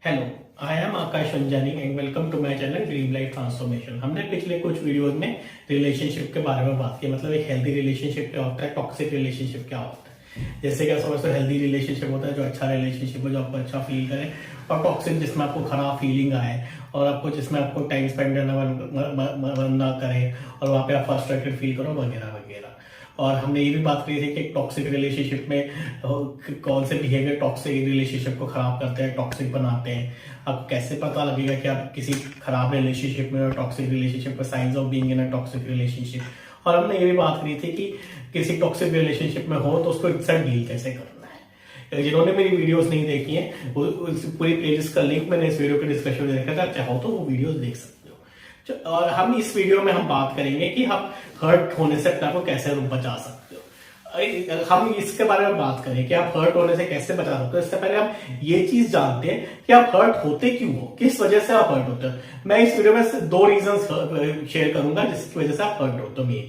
Hello, I am Akash Anjani and welcome to my channel dream life transformation. हमने पिछले कुछ videos में रिलेशनशिप के बारे में बात की, मतलब एक हेल्दी रिलेशनशिप क्या होता है, टॉक्सिक रिलेशनशिप क्या होता है। जैसे कि आप समझते हो, हेल्दी रिलेशनशिप होता है जो अच्छा रिलेशनशिप है, जो आपको अच्छा फील करे, और टॉक्सिक जिसमें आपको खराब फीलिंग आए और आपको जिसमें आपको टाइम स्पेंड करना मन ना करे और वहाँ पे आप फ्रस्ट्रेटेड फील करो वगैरह वगैरह। और हमने ये भी बात करी थी कि टॉक्सिक रिलेशनशिप में कौन से बिहेवियर टॉक्सिक रिलेशनशिप को खराब करते हैं, टॉक्सिक बनाते हैं। आपको कैसे पता लगेगा कि आप किसी खराब रिलेशनशिप में और टॉक्सिक रिलेशनशिप का science of being in a toxic relationship. और हमने ये भी बात करी थी कि किसी टॉक्सिक रिलेशनशिप में हो तो उसको इंसान डील कैसे करना है। जिन्होंने मेरी वीडियोस नहीं देखी हैं वो पूरी प्लेलिस्ट का लिंक मैंने इस वीडियो के डिस्क्रिप्शन में देखा था, चाहो तो वो वीडियोस देख सकते हो। और हम इस वीडियो में हम बात करेंगे कि हम हर्ट होने से अपने आप को कैसे बचा सकते हो। हम इसके बारे में बात करें कि आप हर्ट होने से कैसे बचा सकते हो। इससे पहले हम ये चीज जानते हैं कि आप हर्ट होते क्यों हो, किस वजह से आप हर्ट होते हो। मैं इस वीडियो में 2 रीजन शेयर करूंगा जिसकी वजह से आप हर्ट होते हो।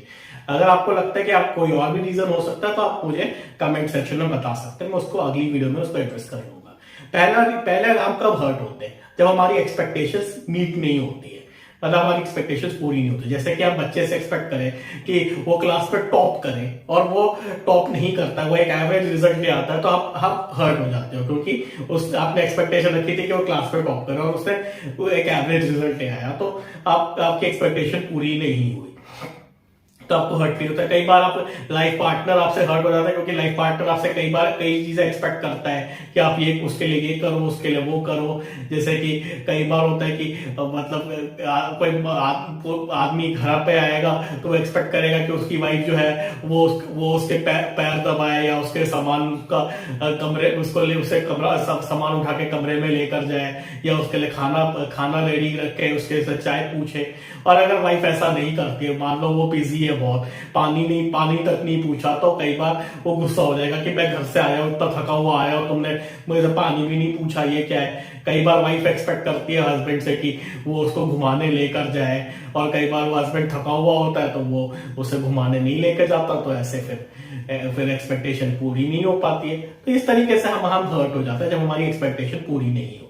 अगर आपको लगता है कि आप कोई और भी रीजन हो सकता है तो आप मुझे कमेंट सेक्शन में बता सकते हैं, मैं उसको अगली वीडियो में उसको एड्रेस कर लूंगा। पहले हम कब हर्ट होते हैं, जब हमारी एक्सपेक्टेशंस मीट नहीं होती है, मतलब हमारी एक्सपेक्टेशंस पूरी नहीं होती। जैसे कि आप बच्चे से एक्सपेक्ट करें कि वो क्लास में टॉप करे और वो टॉप नहीं करता, वो एक एवरेज रिजल्ट ले आता है, तो आप हर्ट हो जाते हो क्योंकि उस आपने एक्सपेक्टेशन रखी थी कि वो क्लास में टॉप करे और उसने वो एक एवरेज रिजल्ट ले आया, तो आपकी एक्सपेक्टेशन पूरी नहीं हुई, तो आपको हर्ट फील होता है। कई बार आप लाइफ पार्टनर आपसे हर्ट हो जाता है क्योंकि लाइफ पार्टनर आपसे कई बार कई चीजें एक्सपेक्ट करता है कि आप ये उसके लिए ये करो, उसके लिए वो करो। जैसे कि कई बार होता है कि मतलब कोई आदमी घर पे आएगा तो वो एक्सपेक्ट करेगा कि उसकी वाइफ जो है वो उसके पैर दबाए या उसके सामान का कमरे उसको ले उसे कमरा सब सामान उठा के कमरे में लेकर जाए या उसके लिए खाना रेडी रखे, उसके से चाय पूछे। और अगर वाइफ ऐसा नहीं करती है, मान लो वो बिजी है बहुत, पानी तक नहीं पूछा, तो कई बार वो गुस्सा हो जाएगा कि मैं घर से आया इतना थका हुआ आया और तुमने मुझे पानी भी नहीं पूछा, ये क्या है। कई बार वाइफ एक्सपेक्ट करती है हस्बैंड से कि वो उसको घुमाने लेकर जाए, और कई बार वो हस्बैंड थका हुआ होता है तो वो उसे घुमाने नहीं लेकर जाता, तो ऐसे फिर एक्सपेक्टेशन पूरी नहीं हो पाती है। तो इस तरीके से हम हर्ट हो जाते हैं जब हमारी एक्सपेक्टेशन पूरी नहीं होती।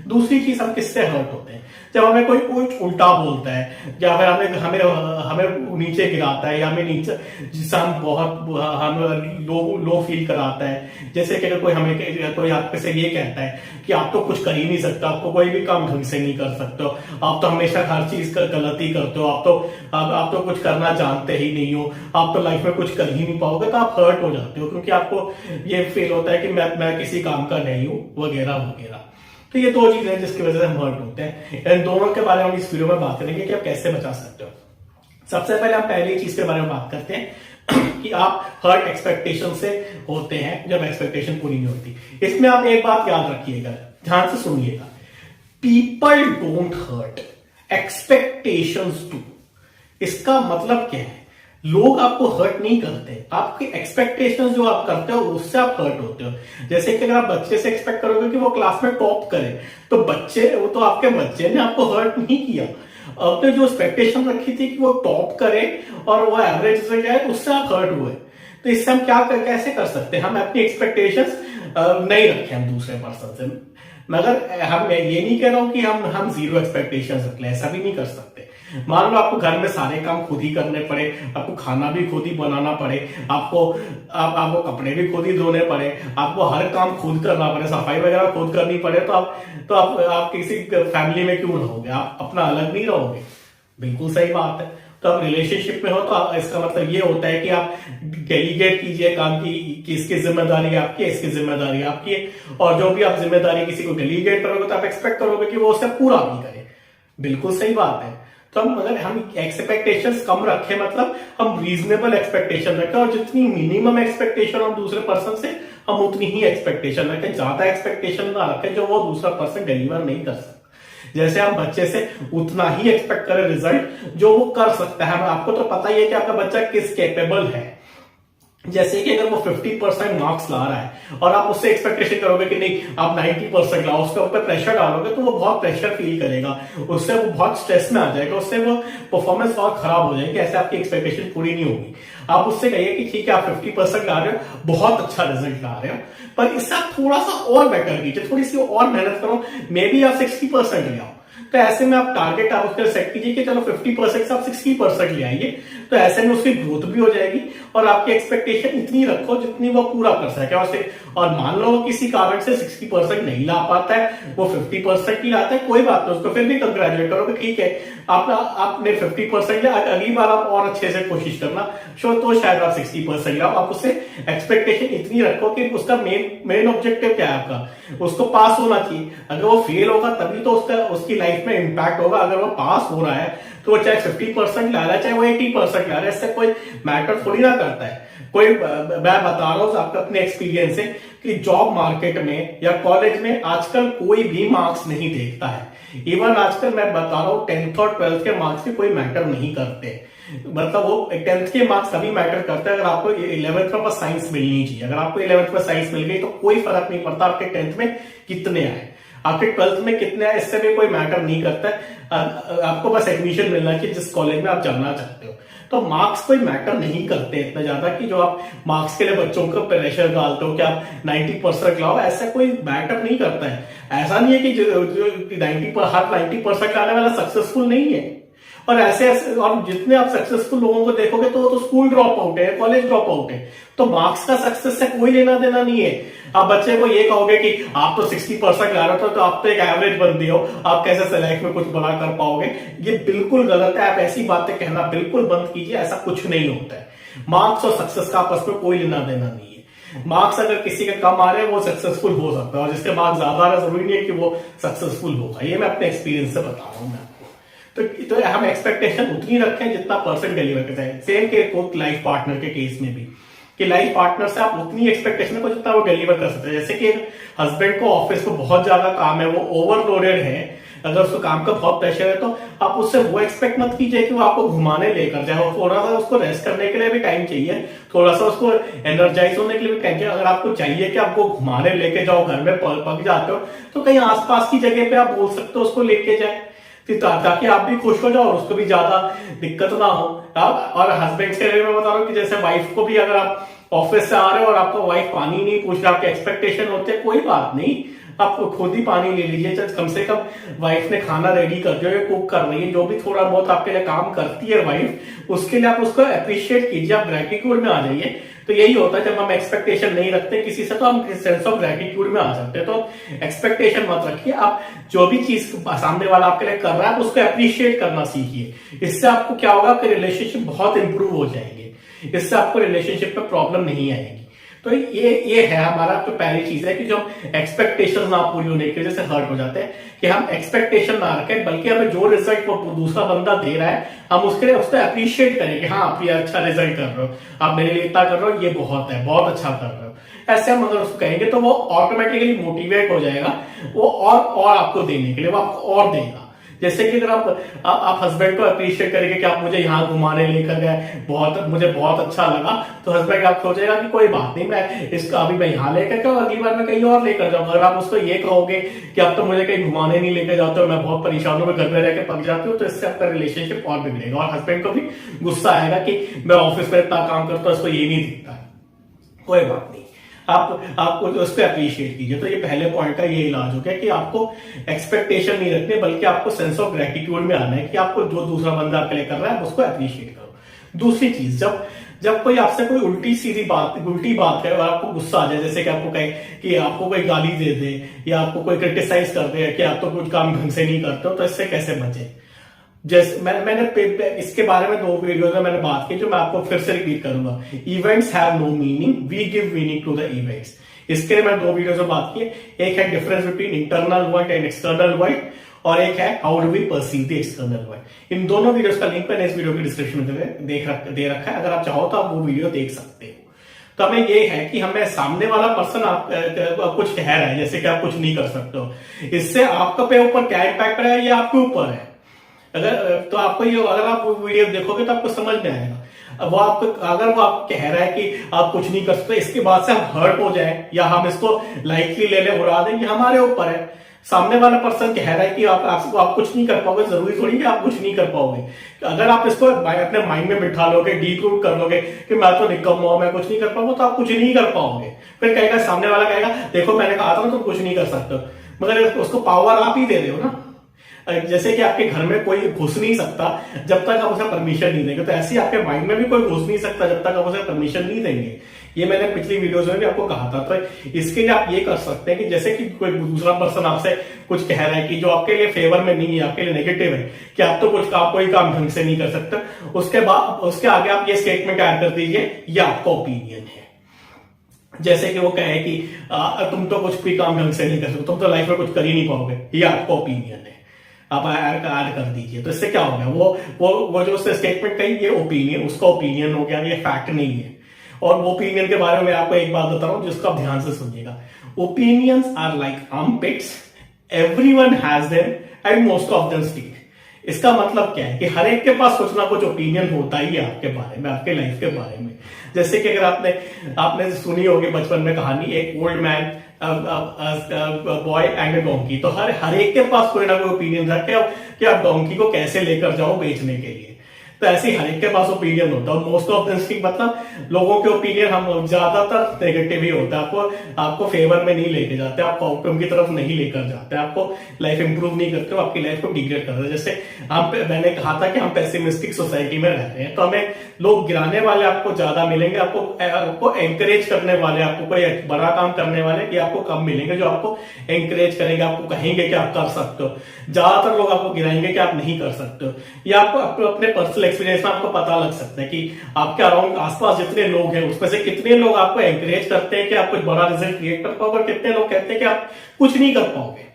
दूसरी चीज, हम किससे हर्ट होते हैं, जब हमें कोई उल्टा बोलता है या फिर हमें नीचे गिराता है या हमें नीचे जिससे हम लो फील कराता है। जैसे कि अगर कोई आपसे से ये कहता है कि आप तो कुछ कर ही नहीं सकते, आपको कोई भी काम ढंग से नहीं कर सकते हो, आप तो हमेशा हर चीज का गलती करते हो, आप तो कुछ करना जानते ही नहीं हो, आप तो लाइफ में कुछ कर ही नहीं पाओगे, तो आप हर्ट हो जाते हो क्योंकि आपको ये फील होता है कि मैं किसी काम का नहीं हूं वगैरह वगैरह। तो ये 2 चीजें हैं जिसकी वजह से हम हर्ट होते हैं। इन दोनों के बारे में हम इस वीडियो में बात करेंगे कि आप कैसे बचा सकते हो। सबसे पहले हम पहली चीज के बारे में बात करते हैं कि आप हर्ट एक्सपेक्टेशन से होते हैं जब एक्सपेक्टेशन पूरी नहीं होती। इसमें आप एक बात याद रखिएगा, ध्यान से सुनिएगा, people don't hurt, expectations do. इसका मतलब क्या है, लोग आपको हर्ट नहीं करते, आपके एक्सपेक्टेशंस जो आप करते हो उससे आप हर्ट होते हो। जैसे कि अगर आप बच्चे से एक्सपेक्ट करोगे कि वो क्लास में टॉप करे, तो वो तो आपके बच्चे ने आपको हर्ट नहीं किया, आपने जो एक्सपेक्टेशन रखी थी कि वो टॉप करे और वो एवरेज से जाए, उससे आप हर्ट हुए। तो इससे हम कैसे कर सकते हैं, हम अपनी एक्सपेक्टेशंस नहीं रखें हम दूसरे पर्सन से। मगर हम ये नहीं कह रहा हूं कि हम 0 एक्सपेक्टेशंस रख लें, ऐसा भी नहीं कर सकते। मान लो आपको घर में सारे काम खुद ही करने पड़े, आपको खाना भी खुद ही बनाना पड़े, आपको कपड़े भी खुद ही धोने पड़े, आपको हर काम खुद करना पड़े, सफाई वगैरह खुद करनी पड़े, तो आप किसी फैमिली में क्यों रहोगे, आप अपना अलग नहीं रहोगे। बिल्कुल सही बात है। तो आप रिलेशनशिप में हो तो इसका मतलब ये होता है कि आप डेलीगेट कीजिए काम की, इसकी जिम्मेदारी आपकी है, इसकी जिम्मेदारी आपकी है, और जो भी आप जिम्मेदारी किसी को डेलीगेट करोगे तो आप एक्सपेक्ट करोगे कि वो उससे पूरा भी करे। बिल्कुल सही बात है। तो अगर हम एक्सपेक्टेशंस कम रखें, मतलब हम रीजनेबल एक्सपेक्टेशन रखें, और जितनी मिनिमम एक्सपेक्टेशन हम दूसरे पर्सन से, हम उतनी ही एक्सपेक्टेशन रखें, ज्यादा एक्सपेक्टेशन ना रखें जो वो दूसरा पर्सन डिलीवर नहीं कर सकता। जैसे हम बच्चे से उतना ही एक्सपेक्ट करें रिजल्ट जो वो कर सकता है। आपको तो पता ही है कि आपका बच्चा किस कैपेबल है, जैसे कि अगर वो 50% मार्क्स ला रहा है और आप उससे एक्सपेक्टेशन करोगे कि नहीं आप 90% लाओ, उसके ऊपर प्रेशर डालोगे तो वो बहुत प्रेशर फील करेगा, उससे वो बहुत स्ट्रेस में आ जाएगा, उससे वो परफॉर्मेंस बहुत खराब हो जाएगी, ऐसे आपकी एक्सपेक्टेशन पूरी नहीं होगी। आप उससे कहिए कि ठीक है आप 50% ला रहे हो, बहुत अच्छा रिजल्ट ला रहे हो, पर इससे आप थोड़ा सा और बेटर कीजिए, थोड़ी सी और मेहनत करो, मे बी आप 60% ले आओ। तो ऐसे में आप टारगेट आप उसके सेट कीजिए कि चलो 50% से आप 60% ले आइए, तो ऐसे में उसकी ग्रोथ भी हो जाएगी और आपकी एक्सपेक्टेशन इतनी रखो जितनी वो पूरा कर सके। और मान लो किसी कारण से 60% नहीं ला पाता है, वो 50% ही लाता है, कोई बात नहीं, उसको फिर भी कंग्रेचुलेट करो कि ठीक है आपने 50% लिया, अगली बार आप और अच्छे से कोशिश करना, तो शायद आप 60% लाओ। आप उससे एक्सपेक्टेशन इतनी रखो कि उसका मेन ऑब्जेक्टिव क्या है आपका, उसको पास होना चाहिए। अगर वो फेल होगा तभी तो उसकी लाइफ में इंपैक्ट होगा, अगर वो पास हो रहा है तो वो चाहे 50% ला रहा है चाहे वो 80% ला रहा है, इससे कोई मैटर थोड़ी ना करता है। कोई मैं बता रहा हूं आपको अपने एक्सपीरियंस से कि जॉब मार्केट में या कॉलेज में आजकल कोई भी मार्क्स नहीं देखता है। इवन आजकल मैं बता रहा हूं 10th और 12th के मार्क्स भी कोई मैटर नहीं करते, मतलब वो 10th के मार्क्स तभी मैटर करते हैं अगर आपको 11th में बस साइंस मिलनी चाहिए। अगर आपको 11th में साइंस मिल गई तो कोई फर्क नहीं पड़ता आपके 10th में कितने आए, आपके 12th में कितने आए, इससे भी कोई मैटर नहीं करता है। आपको बस एडमिशन मिलना चाहिए जिस कॉलेज में आप जाना चाहते हो। तो मार्क्स कोई मैटर नहीं करते इतना ज्यादा कि जो आप मार्क्स के लिए बच्चों को प्रेशर डालते हो कि आप 90% लाओ, ऐसा कोई मैटर नहीं करता है। ऐसा नहीं है कि जो 90% लाने वाला सक्सेसफुल नहीं है। और ऐसे और जितने आप सक्सेसफुल लोगों को देखोगे तो वो तो स्कूल ड्रॉप आउट है, कॉलेज ड्रॉप आउट है। तो मार्क्स का सक्सेस से कोई लेना देना नहीं है। आप बच्चे को ये कहोगे कि आप तो 60% ला रहे हो तो आप तो एक एवरेज बंदी हो, आप कैसे लाइफ में कुछ बड़ा कर पाओगे, ये बिल्कुल गलत है। आप ऐसी बातें कहना बिल्कुल बंद कीजिए, ऐसा कुछ नहीं होता है। मार्क्स और सक्सेस का आपस में कोई लेना देना नहीं है। मार्क्स अगर किसी के कम आ रहे हैं वो सक्सेसफुल हो सकता है, और जिसके मार्क्स ज्यादा आ रहे हैं जरूरी नहीं है कि वो सक्सेसफुल होगा। ये मैं अपने एक्सपीरियंस से बता रहा हूँ मैं आपको। तो हम एक्सपेक्टेशन उतनी रखें जितना पर्सन डिलीवर करता है। सेम के लाइफ पार्टनर के केस में भी कि लाइफ पार्टनर से आप उतनी एक्सपेक्टेशन को जितना वो डिलीवर कर सकते हैं। जैसे कि हस्बैंड को ऑफिस को बहुत ज्यादा काम है, वो ओवरलोडेड है, अगर उसको काम का बहुत प्रेशर है तो आप उससे वो एक्सपेक्ट मत कीजिए कि वो आपको घुमाने लेकर जाए। थोड़ा सा उसको रेस्ट करने के लिए भी टाइम चाहिए, थोड़ा सा उसको एनर्जाइज होने के लिए भी टाइम चाहिए। अगर आपको चाहिए कि आपको घुमाने लेके जाओ, घर में पक जाते हो तो कहीं आसपास की जगह पे आप बोल सकते हो उसको लेके जाए, ताकि आप भी खुश हो जाओ और उसको भी ज्यादा दिक्कत ना हो। और हस्बैंड के लिए मैं बता रहा हूँ कि जैसे वाइफ को भी अगर आप ऑफिस से आ रहे हो और आपको वाइफ पानी नहीं पूछ रहा, आपके एक्सपेक्टेशन होते हैं, कोई बात नहीं, आप खुद ही पानी ले लीजिए। कम से कम वाइफ ने खाना रेडी कर दिया, कुक कर रही है, जो भी थोड़ा बहुत आपके लिए काम करती है वाइफ, उसके लिए आप उसको अप्रिशिएट कीजिए, आप ग्रेटिट्यूड में आ जाइए। तो यही होता है जब हम एक्सपेक्टेशन नहीं रखते किसी से तो हम सेंस ऑफ ग्रेटिट्यूड में आ जाते हैं। तो एक्सपेक्टेशन मत रखिए, आप जो भी चीज सामने वाला आपके लिए कर रहा है उसको अप्रिशिएट करना सीखिए। इससे आपको क्या होगा कि रिलेशनशिप बहुत इंप्रूव हो जाएंगे, इससे आपको रिलेशनशिप में प्रॉब्लम नहीं आएगी। तो ये है हमारा तो पहली चीज है कि जो हम एक्सपेक्टेशन ना पूरी होने की वजह से हर्ट हो जाते हैं, कि हम एक्सपेक्टेशन ना रखें, बल्कि हमें जो रिजल्ट वो दूसरा बंदा दे रहा है हम उसके लिए उसको अप्रिशिएट करें कि हाँ आप ये अच्छा रिजल्ट कर रहे हो, आप मेरे लिए इतना कर रहे हो, ये बहुत है, बहुत अच्छा कर रहे हो। ऐसे हम अगर उसको कहेंगे तो वो ऑटोमेटिकली मोटिवेट हो जाएगा, वो और आपको देने के लिए, वो आपको और देगा। जैसे कि अगर आप हस्बैंड को अप्रिशिएट करेंगे कि आप मुझे यहाँ घुमाने लेकर गए, मुझे बहुत अच्छा लगा, तो हस्बैंड आप सोचेगा कि कोई बात नहीं, मैं इसका अभी मैं यहाँ लेकर जाऊँ, अगली बार मैं कहीं और लेकर जाऊंगा। अगर आप उसको ये कहोगे कि अब तो मुझे कहीं घुमाने नहीं लेकर जाते हो, मैं बहुत परेशान हूँ, मैं घर में रह के पक जाती हूँ, तो इससे आपका रिलेशनशिप और बिगड़ेगा और हस्बैंड को भी गुस्सा आएगा कि मैं ऑफिस में इतना काम करता हूँ, इसको ये नहीं दिखता। कोई बात नहीं, आपको उसको अप्रिशिएट कीजिए। तो ये पहले पॉइंट का ये इलाज हो गया कि आपको एक्सपेक्टेशन नहीं रखने, बल्कि आपको सेंस ऑफ ग्रेटिट्यूड में आना है कि आपको जो दूसरा बंदा आपके लिए कर रहा है उसको अप्रिशिएट करो। दूसरी चीज, जब कोई आपसे कोई उल्टी बात है और आपको गुस्सा आ जाए, जैसे कि आपको कहे कि आपको कोई गाली दे दे या आपको कोई क्रिटिसाइज कर दे कि आप तो कुछ काम ढंग से नहीं करते हो, तो इससे कैसे बचे। जैसे मैंने इसके बारे में 2 वीडियो में मैंने बात की, जो मैं आपको फिर से रिपीट करूंगा। Events have no meaning, we give meaning to the events. इसके लिए मैं 2 वीडियो में बात की। एक है difference between internal world and external world, और एक है how do we perceive the external world. इन दोनों वीडियोस का लिंक मैंने इस वीडियो की डिस्क्रिप्शन में दे रखा है, अगर आप चाहो तो आप वो वीडियो देख सकते हो। तो हमें ये है कि हमें सामने वाला पर्सन आप कुछ कह रहा है, जैसे कि आप कुछ नहीं कर सकते हो, इससे आपका पे ऊपर क्या इम्पैक्ट है ये आपके ऊपर है। अगर आप वीडियो देखोगे तो आपको समझ में आएगा। वो आपको अगर वो आप कह रहा है कि आप कुछ नहीं कर सकते, इसके बाद से हम हर्ट हो जाए या हम इसको लाइटली ले ले, उड़ा दें, ये हमारे ऊपर है। सामने वाला पर्सन कह रहा है कि आप कुछ नहीं कर पाओगे, जरूरी थोड़ी कि आप कुछ नहीं कर पाओगे। अगर आप इसको अपने माइंड में बिठा लोगे, डीप रूट कर लोगे कि मैं तो निकम्मा हूं, मैं कुछ नहीं कर पाऊंगा, तो आप कुछ नहीं कर पाओगे। फिर कहेगा, सामने वाला कहेगा देखो मैंने कहा था ना तुम कुछ नहीं कर सकते, मगर उसको पावर आप ही दे रहे हो ना। जैसे कि आपके घर में कोई घुस नहीं सकता जब तक आप उसे परमिशन नहीं देंगे, तो ऐसे ही आपके माइंड में भी कोई घुस नहीं सकता जब तक आप उसे परमिशन नहीं देंगे। ये मैंने पिछली वीडियोस में भी आपको कहा था। तो इसके लिए आप ये कर सकते हैं कि जैसे कि कोई दूसरा पर्सन आपसे कुछ कह रहा है कि जो आपके लिए फेवर में नहीं है, आपके लिए नेगेटिव है, कि आप तो कोई काम ढंग से नहीं कर सकते, उसके आगे आप ये स्टेटमेंट ऐड कर दीजिए, ये आपका ओपिनियन है। जैसे कि वो कहे कि तुम तो कुछ भी काम ढंग से नहीं कर सकते, तुम तो लाइफ में कुछ कर ही नहीं पाओगे, ये आपका ओपिनियन है, आप ऐड कर दीजिए। तो इससे क्या हो गया, वो जो उसने स्टेटमेंट कही, ये ओपिनियन, उसका ओपिनियन हो गया, ये फैक्ट नहीं है। और वो ओपिनियन के बारे में आपको एक बात बता रहा हूं जिसको आप ध्यान से सुनिएगा। Opinions are like armpits, everyone has them and most of them stink. इसका मतलब क्या है कि हर एक के पास कुछ ना कुछ ओपिनियन होता ही है आपके बारे में, आपके लाइफ के बारे में। जैसे कि अगर आपने सुनी होगी बचपन में कहानी, एक old man, boy and a donkey. तो हर एक के पास कोई ना कोई ओपिनियन था कि आप डोंकी को कैसे लेकर जाओ बेचने के लिए। तो ऐसे ही हर एक के पास ओपिनियन होता है। मोस्ट ऑफ द मतलब लोगों के ओपिनियन हम ज्यादातर नेगेटिव ही होता है, आपको फेवर में नहीं लेके जाते, आपको आउटकम की तरफ नहीं लेकर जाते, आपको लाइफ इंप्रूव नहीं करते, आपकी लाइफ को डिग्रेड करते हैं। जैसे मैंने कहा था कि हम पेसिमिस्टिक सोसाइटी में रह रहे हैं, तो हमें लोग गिराने वाले आपको ज्यादा मिलेंगे, आपको एंकरेज करने वाले, आपको कोई बड़ा काम करने वाले कि आपको कम मिलेंगे, जो आपको एंकरेज करेंगे, आपको कहेंगे कि आप कर सकते हो। ज्यादातर लोग आपको गिराएंगे कि आप नहीं कर सकते हो। या आपको अपने पर्सनल एक्सपीरियंस में आपको पता लग सकता है कि आपके अराउंड आसपास जितने लोग हैं उसमें से कितने लोग आपको एंकरेज करते हैं कि आप कुछ बड़ा रिजल्ट क्रिएट कर पाओगे, और कितने लोग कहते हैं कि आप कुछ नहीं कर पाओगे।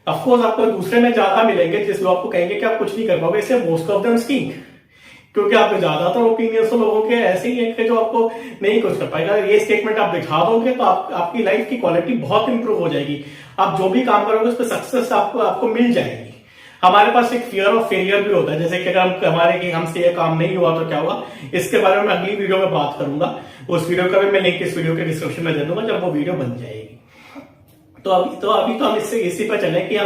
ऑफकोर्स आपको दूसरे में ज्यादा मिलेंगे जिस लोग आपको कहेंगे कि आप कुछ नहीं कर पाओगे, इसलिए मोस्ट ऑफ देम स्टिंक, क्योंकि आपके ज्यादातर ओपिनियंस तो लोगों के ऐसे ही है कि जो आपको नहीं कुछ कर पाएगा। ये स्टेटमेंट आप दिखा दोगे तो आपकी लाइफ की क्वालिटी बहुत इंप्रूव हो जाएगी। आप जो भी काम करोगे उस पर सक्सेस आपको मिल जाएगी। हमारे पास एक फियर ऑफ फेलियर भी होता है, जैसे कि अगर हमसे ये काम नहीं हुआ तो क्या हुआ, इसके बारे में अगली वीडियो में बात करूंगा। उस वीडियो का भी मैं लिंक इस वीडियो के डिस्क्रिप्शन में दे दूंगा जब वो वीडियो बन जाएगी। तो अभी तो हम इसी पर चले कि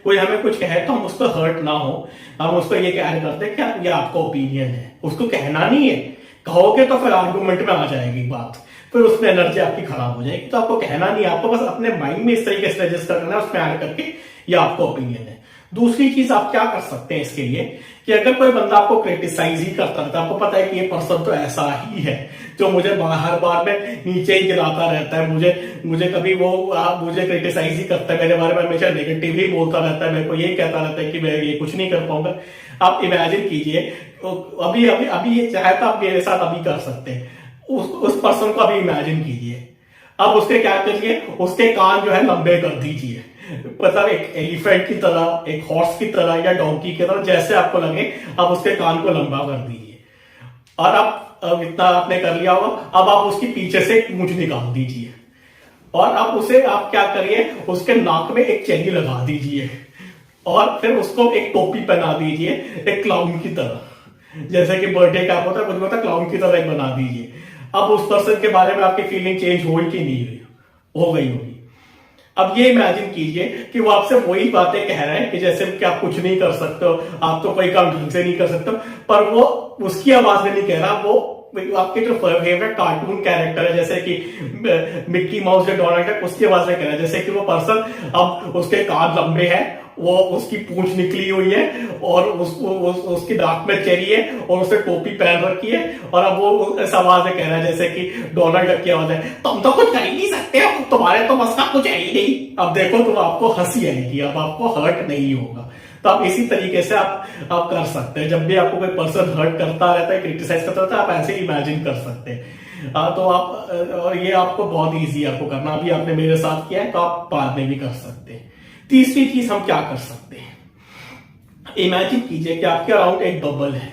कोई हमें कुछ कहे तो हम उस पर हर्ट ना हो, हम उसको ये कह करते हैं कि ये आपका ओपिनियन है, उसको कहना नहीं है। कहोगे तो फिर आर्गुमेंट में आ जाएगी बात, फिर उसमें एनर्जी आपकी खराब हो जाएगी। तो आपको कहना नहीं है, आपको बस अपने माइंड में इस तरीके से रजिस्टर करना है, उसमें ऐड करके ये आपका ओपिनियन है। दूसरी चीज आप क्या कर सकते हैं इसके लिए कि अगर कोई बंदा आपको क्रिटिसाइज ही करता रहता है, आपको पता है कि ये पर्सन तो ऐसा ही है जो मुझे हर बार में नीचे ही गिराता रहता है, मुझे कभी मुझे क्रिटिसाइज ही करता है, मेरे बारे में हमेशा नेगेटिव ही बोलता रहता है, मेरे को ये कहता रहता है कि मैं ये कुछ नहीं कर पाऊंगा। आप इमेजिन कीजिए, अभी ये चाहे तो आप मेरे साथ अभी कर सकते हैं, उस पर्सन को अभी इमेजिन कीजिए। अब उसके क्या करिए, उसके कान जो है लंबे कर दीजिए, मतलब एक एलिफेंट की तरह, एक हॉर्स की तरह या डोंकी की तरह, जैसे आपको लगे आप उसके कान को लंबा कर दीजिए। और अब इतना आपने कर लिया होगा, अब आप उसके पीछे से एक मूंछ निकाल दीजिए और आप क्या करिए, उसके नाक में एक चेनी लगा दीजिए और फिर उसको एक टोपी पहना दीजिए, एक क्लाउन की तरह, जैसे कि बर्थडे कैप होता है, कुछ होता है, क्लाउन की तरह एक बना दीजिए। अब उस पर्सन के बारे में आपकी फीलिंग चेंज हुई कि नहीं हुई? हो गई होगी। अब ये इमेजिन कीजिए कि वो आपसे वही बातें कह रहे हैं कि जैसे कि आप कुछ नहीं कर सकते हो, आप तो कोई काम ढंग से नहीं कर सकते, पर वो उसकी आवाज में नहीं कह रहा, वो आपके जो फेवरेट कार्टून कैरेक्टर है जैसे कि मिक्की माउस या डोनाल्ड डक, उसकी आवाज में कह रहा है। जैसे कि वो पर्सन, अब उसके कान लंबे हैं, वो उसकी पूंछ निकली हुई है और उसकी दांत में चेरी है और उसे टोपी पहन रखी है, और अब वो इस आवाज में कह रहा है जैसे कि डोनाल्ड डक की आवाज है, तुम तो कुछ कर ही नहीं सकते हो, तुम्हारे तो बस का कुछ है ही नहीं। अब देखो, तो आपको हंसी आएगी, अब आपको हर्ट नहीं होगा। तो आप इसी तरीके से आप कर सकते हैं। जब भी आपको कोई पर्सन हर्ट करता रहता है, क्रिटिसाइज करता रहता है, आप ऐसे इमेजिन कर सकते हैं। तो आप, और ये आपको बहुत ईजी आपको करना, अभी आपने मेरे साथ किया है तो आप बाद में भी कर सकते हैं। तीसरी चीज हम क्या कर सकते हैं, इमेजिन कीजिए कि आपके अराउंड एक बबल है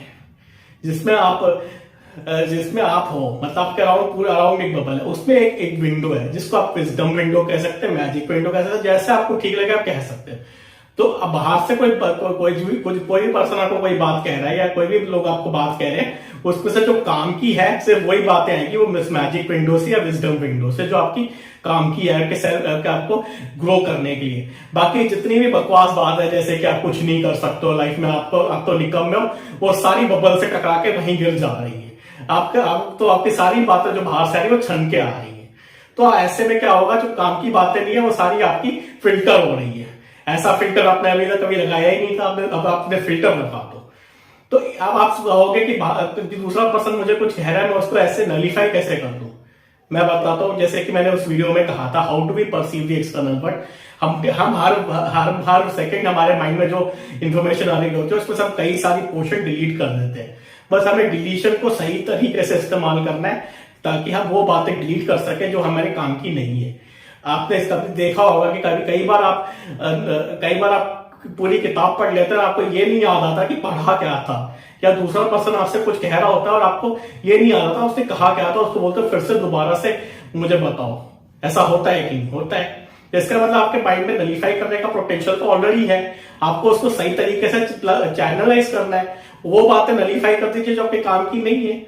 जिसमें आप हो, मतलब आपके पूरा अराउंड एक बबल है, उसमें एक विंडो है जिसको आप विजडम विंडो कह सकते हैं, मैजिक विंडो कह सकते हैं, जैसे आपको ठीक लगे आप कह सकते हैं। तो अब बाहर से कोई भी पर्सन आपको कोई बात कह रहा है या कोई भी लोग आपको बात कह रहे हैं, उसमें से जो काम की है सिर्फ वही बातें आएंगी, वो मैजिक विंडो से या विजडम विंडो से, जो आपकी काम की है कि आपको ग्रो करने के लिए। बाकी जितनी भी बकवास बात है, जैसे कि आप कुछ नहीं कर सकते हो लाइफ में, आप तो निकम्मे हो, वो सारी बबल से टकरा के वहीं गिर जा रही है। आपकी सारी बातें जो बाहर से आ रही है वो छन के आ रही है। तो ऐसे में क्या होगा, जो काम की बातें नहीं है वो सारी आपकी फिल्टर हो रही है। ऐसा फिल्टर आपने अभी तक कभी लगाया ही नहीं था, अब आपने फिल्टर लगा दो। तो अब आप कहोगे कि दूसरा पर्सन मुझे कुछ कह रहा है, मैं उसको ऐसे नलीफाई कैसे कर दूं। मैं बताता हूं, जैसे कि मैंने उस वीडियो में कहा था how to be perceive the external world. हम हर सेकंड हमारे माइंड में जो इंफॉर्मेशन आ रही होती है उसमें से हम कई सारी पोर्शन डिलीट कर देते हैं। बस हमें डिलीशन को सही तरीके से इस्तेमाल करना है ताकि हम वो बातें डिलीट कर सकें जो हमारे काम की नहीं है। आपने कभी देखा होगा कि कई बार आप पूरी किताब पढ़ लेते हैं, आपको ये नहीं याद आता कि पढ़ा क्या था, या दूसरा पर्सन आपसे कुछ कह रहा होता है और आपको ये नहीं आता था उसने कहा क्या था, उसको बोलते फिर से दोबारा से मुझे बताओ। ऐसा होता है कि नहीं होता है? इसका मतलब आपके माइंड में नलीफाई करने का पोटेंशियल तो ऑलरेडी है, आपको उसको सही तरीके से चैनलाइज करना है। वो बातें नलीफाई कर दीजिए जो आपके काम की नहीं है।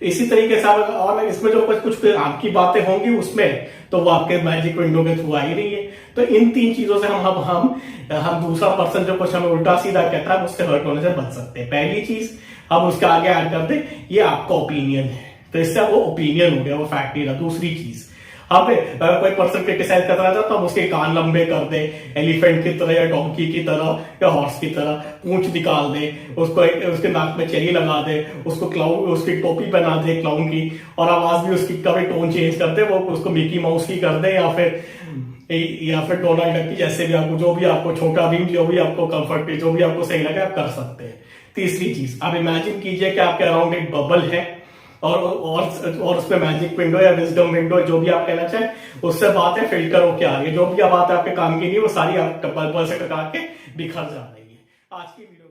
इसी तरीके से और इसमें जो कुछ आपकी बातें होंगी उसमें, तो वो आपके मैजिक विंडो के थ्रू आ ही रही है। तो इन 3 चीजों से हम दूसरा पर्सन जो कुछ हमें उल्टा सीधा कहता है उससे हर्ट होने से बच सकते हैं। पहली चीज हम उसके आगे ऐड कर दे, ये आपका ओपिनियन है, तो इससे वो ओपिनियन हो गया, वो फैक्ट नहीं रहा। दूसरी चीज, कोई पर्सन क्रिटिसाइज कर रहा था तो हम उसके कान लंबे कर दे, एलिफेंट की तरह या डोंकी की तरह या हॉर्स की तरह, पूंछ निकाल दे, उसके नाक में चेरी लगा दे, उसकी टोपी पहना दे क्लाउन की, और आवाज भी उसकी कभी टोन चेंज कर दे, वो उसको मिकी माउस की कर दे, या फिर डोनाल्ड डक की, जैसे भी आपको जो भी आपको छोटा भीम जो भी आपको कंफर्ट जो भी आपको सही लगे आप कर सकते हैं। तीसरी चीज, आप इमेजिन कीजिए कि आपके अराउंड एक बबल है और उसमें मैजिक विंडो या विजडम विंडो जो भी आप कहना चाहें, उससे बातें फिल्टर होके आ रही है। जो भी बात आपके काम की नहीं वो सारी आप बबल से टकरा के बिखर जा रही है। आज की वीडियो